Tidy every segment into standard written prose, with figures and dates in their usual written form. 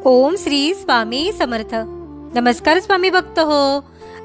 ओम श्री स्वामी समर्थ। नमस्कार स्वामी भक्त हो।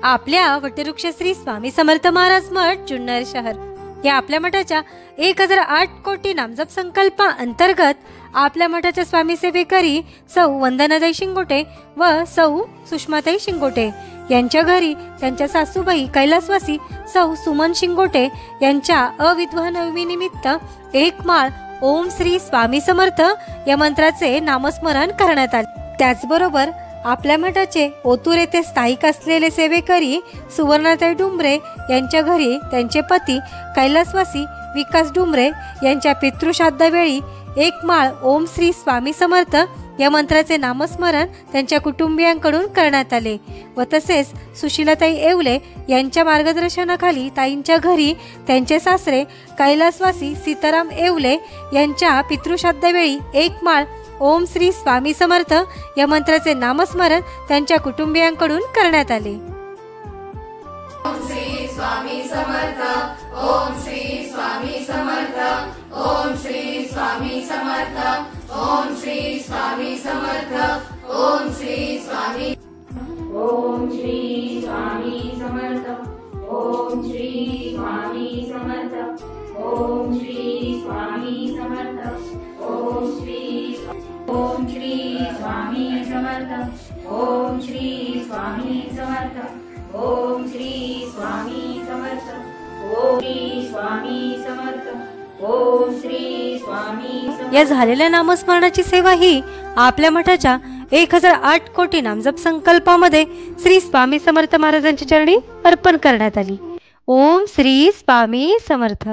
आपल्या वटवृक्ष श्री स्वामी समर्थ महाराज मठ जुन्नर शहर या आपल्या मठाच्या 1008 कोटी नामजप संकल्पा अंतर्गत आपल्या मठाच्या स्वामी सेवेकरी सौ वंदनाताई शिंगोटे व सौ सुषमाताई शिंगोटे यांच्या घरी त्यांच्या सासूबाई कैलासवासी सौ सुमन शिंगोटे यांच्या अविद्वाह नवमीनिमित्त एक माळ ओम श्री स्वामी समर्थ या मंत्राचे नामस्मरण करण्यात आले। त्याचबरोबर आपल्या मठाचे ओतूर येथे स्थायिक असलेले सेवेकरी सुवर्णाताई डुंबरे यांच्या घरी त्यांचे पती कैलासवासी विकास डुंबरे यांच्या पितृश्राद्धावेळी एक माळ ओम श्री स्वामी समर्थ या मंत्राचे नामस्मरण त्यांच्या कुटुंबियांकडून करण्यात आले व तसेच सुशीलाताई येवले यांच्या मार्गदर्शनाखाली ताईंच्या घरी त्यांचे सासरे कैलासवासी सीताराम येवले यांच्या पितृश्राद्धावेळी एक माळ ओम श्री स्वामी समर्थ या मंत्राचे नामस्मरण त्यांच्या कुटुंबियांकडून करण्यात आले। ओम श्री स्वामी समर्थ, ओम श्री स्वामी समर्थ, ओम श्री स्वामी समर्थ, ओम श्री स्वामी समर्थ, ओम श्री स्वामी, ओम श्री स्वामी समर्थ, ओम श्री स्वामी समर्थ, ओम श्री स्वामी समर्थ, ओम श्री स्वामी समर्थ, ओम श्री स्वामी समर्थ, ओम श्री स्वामी समर्थ, ओम श्री स्वामी समर्थ, ओम श्री स्वामी समर्थ। या झालेल्या नामस्मरणाची सेवा ही आपल्या मठाच्या 1008 कोटी नामजप संकल्पामध्ये श्री स्वामी समर्थ महाराजांच्या चरणी अर्पण करण्यात आली। ओम श्री स्वामी समर्थ।